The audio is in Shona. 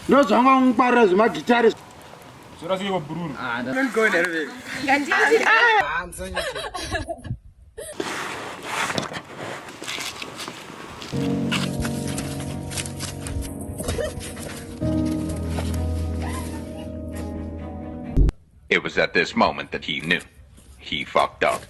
No song paras magitari. Sura sih Bruno. Non go nerve. It was at this moment that he knew. He fucked up.